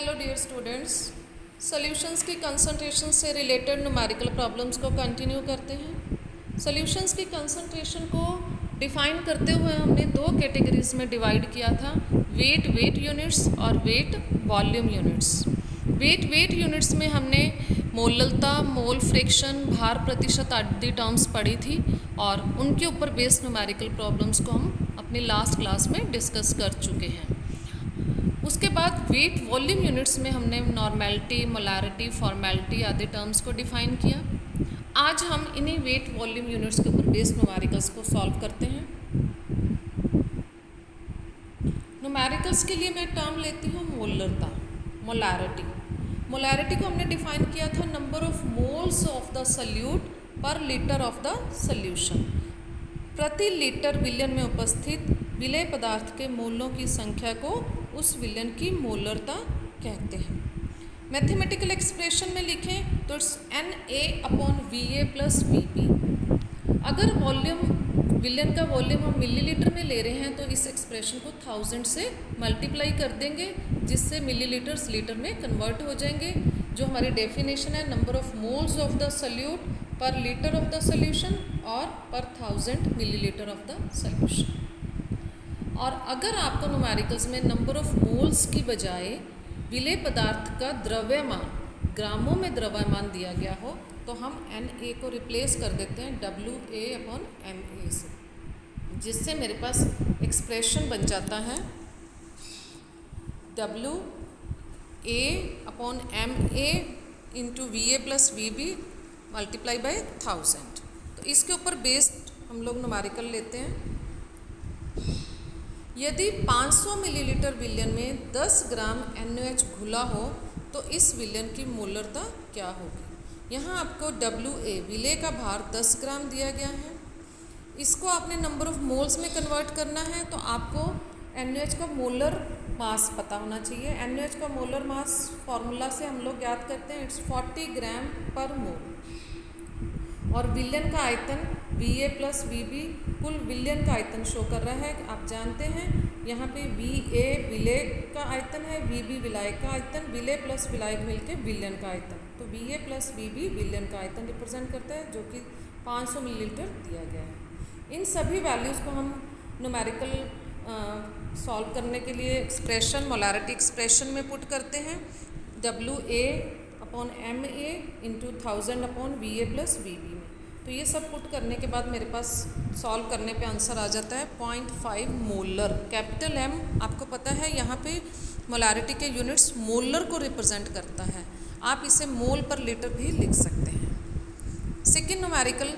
Hello dear students, solutions की concentration से related numerical problems को कंटिन्यू करते हैं। सॉल्यूशंस की कंसंट्रेशन को डिफाइन करते हुए हमने दो कैटेगरीज में डिवाइड किया था, वेट यूनिट्स और weight volume units. Weight units में हमने मोललता, मोल फ्रैक्शन, भार प्रतिशत आदि टर्म्स पढ़ी थी और उनके ऊपर बेस्ड न्यूमेरिकल प्रॉब्लम्स को हम अपनी लास्ट क्लास में डिस्कस कर चुके हैं। उसके बाद वेट वॉल्यूम यूनिट्स में हमने नॉर्मेलिटी, मोलारिटी, फॉर्मेलिटी आदि टर्म्स को डिफाइन किया। आज हम इन्हीं वेट वॉल्यूम यूनिट्स के ऊपर बेस्ड न्यूमेरिकल्स को सॉल्व करते हैं। न्यूमेरिकल्स के लिए मैं टर्म लेती हूँ मोलरता, मोलारिटी। मोलारिटी को हमने डिफाइन किया था number of moles of the solute पर लीटर ऑफ द सॉल्यूशन। प्रति लीटर विलयन में उपस्थित विलेय पदार्थ के मोलों की संख्या को उस विलयन की मोलरता कहते हैं। मैथमेटिकल एक्सप्रेशन में लिखें तो इट्स Na/Va + Vb। अगर वॉल्यूम विलयन का वॉल्यूम हम मिलीलीटर में ले रहे हैं तो इस एक्सप्रेशन को 1000 से मल्टीप्लाई कर देंगे, जिससे मिलीलीटर्स लीटर में कन्वर्ट हो जाएंगे। जो हमारी डेफिनेशन है number of moles of the solute पर लीटर ऑफ द सॉल्यूशन और पर 1000 मिलीलीटर ऑफ द सॉल्यूशन। और अगर आपको न्यूमेरिकल्स में नंबर ऑफ मोल्स की बजाय विलेय पदार्थ का द्रव्यमान, ग्रामों में द्रव्यमान दिया गया हो, तो हम Na को रिप्लेस कर देते हैं WA/Ma से, जिससे मेरे पास एक्सप्रेशन बन जाता है WA/Ma × Va + Vb × 1000। तो इसके ऊपर बेस्ड हम लोग न्यूमेरिकल लेते हैं। यदि 500 मिलीलीटर विलयन में 10 ग्राम NaOH घुला हो तो इस विलयन की मोलरता क्या होगी। यहाँ आपको WA विलेय का भार 10 ग्राम दिया गया है। इसको आपने नंबर ऑफ मोल्स में कन्वर्ट करना है, तो आपको NaOH का मोलर मास पता होना चाहिए। NaOH का मोलर मास फॉर्मूला से हम लोग याद करते हैं, इट्स 40 ग्राम पर मोल। और विलयन का आयतन Va + Vb कुल विलयन का आयतन शो कर रहा है। आप जानते हैं यहाँ पे Va विलेय का आयतन है, Vb विलायक का आयतन, विलेय प्लस विलायक मिलके विलयन का आयतन। तो Va + Vb विलयन का आयतन रिप्रेजेंट करता है, जो कि 500 मिलीलीटर दिया गया है। इन सभी वैल्यूज़ को हम न्यूमेरिकल सॉल्व करने के लिए एक्सप्रेशन, मोलारिटी एक्सप्रेशन में पुट करते हैं। WA/Ma × 1000/Va + Vb में। तो ये सब पुट करने के बाद मेरे पास सॉल्व करने पे आंसर आ जाता है 0.5 मोलर। कैपिटल M आपको पता है यहाँ पे मोलारिटी के यूनिट्स मोलर को रिप्रेजेंट करता है। आप इसे मोल पर लीटर भी लिख सकते हैं। सेकेंड न्यूमेरिकल,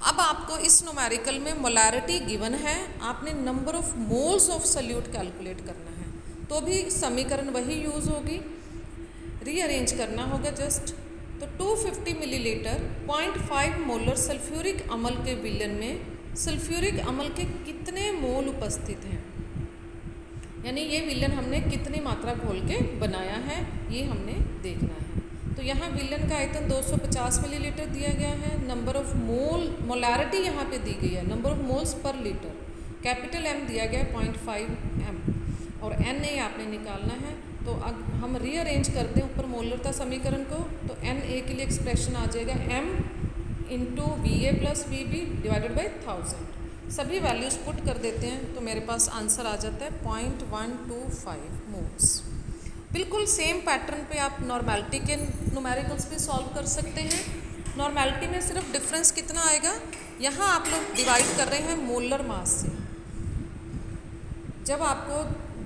अब आपको इस न्यूमेरिकल में मोलारिटी गिवन है, आपने number of moles of solute calculate करना है, तो भी समीकरण वही यूज़ होगी, रीअरेंज करना होगा जस्ट। तो 250 मिलीलीटर 0.5 मोलर सल्फ्यूरिक अम्ल के विलयन में सल्फ्यूरिक अम्ल के कितने मोल उपस्थित हैं, यानी ये विलयन हमने कितनी मात्रा घोल के बनाया है, ये हमने देखना है। तो यहाँ विलयन का आयतन 250 मिलीलीटर दिया गया है। नंबर ऑफ मोलारिटी यहाँ पे दी गई है, number of moles per litre. Capital M दिया गया है 0.5 M और Na आपने निकालना है। तो अब हम रीअरेंज करते हैं ऊपर मोलरता समीकरण को, तो Na के लिए एक्सप्रेशन आ जाएगा M × Va + Vb / 1000। सभी वैल्यूज़ पुट कर देते हैं तो मेरे पास आंसर आ जाता है 0.125 मोल्स। बिल्कुल सेम पैटर्न पे आप नॉर्मेलिटी के न्यूमेरिकल्स भी सॉल्व कर सकते हैं। नॉर्मेलिटी में सिर्फ डिफरेंस कितना आएगा, यहाँ आप लोग डिवाइड कर रहे हैं मोलर मास से। जब आपको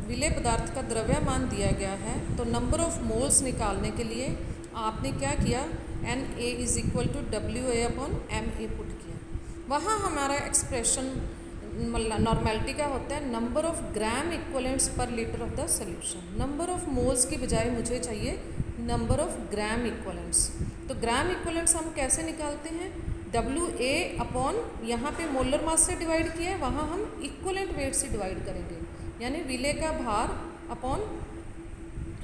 विलेय पदार्थ का द्रव्यमान दिया गया है तो नंबर ऑफ मोल्स निकालने के लिए आपने क्या किया, Na = WA/Ma पुट किया। वहाँ हमारा एक्सप्रेशन नॉर्मेलिटी का होता है नंबर ऑफ ग्राम इक्वलेंट्स पर litre of the solution. Number of moles की बजाय मुझे चाहिए नंबर ऑफ ग्राम इक्वलेंट्स। तो ग्राम इक्वलेंट्स हम कैसे निकालते हैं, WA/ यहाँ पे मोलर मास से डिवाइड किया है, वहाँ हम इक्वलेंट वेट से डिवाइड करेंगे, यानी विलेय का भार अपॉन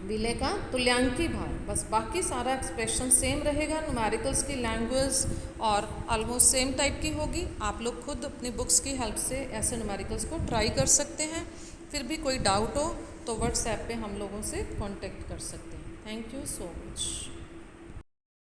विलेय का तुल्यांकी भार। बस बाकी सारा एक्सप्रेशन सेम रहेगा। न्यूमेरिकल्स की लैंग्वेज और ऑलमोस्ट सेम टाइप की होगी। आप लोग खुद अपनी बुक्स की हेल्प से ऐसे न्यूमेरिकल्स को ट्राई कर सकते हैं। फिर भी कोई डाउट हो तो तो व्हाट्सएप पे हम लोगों से कांटेक्ट कर सकते हैं। Thank you so much.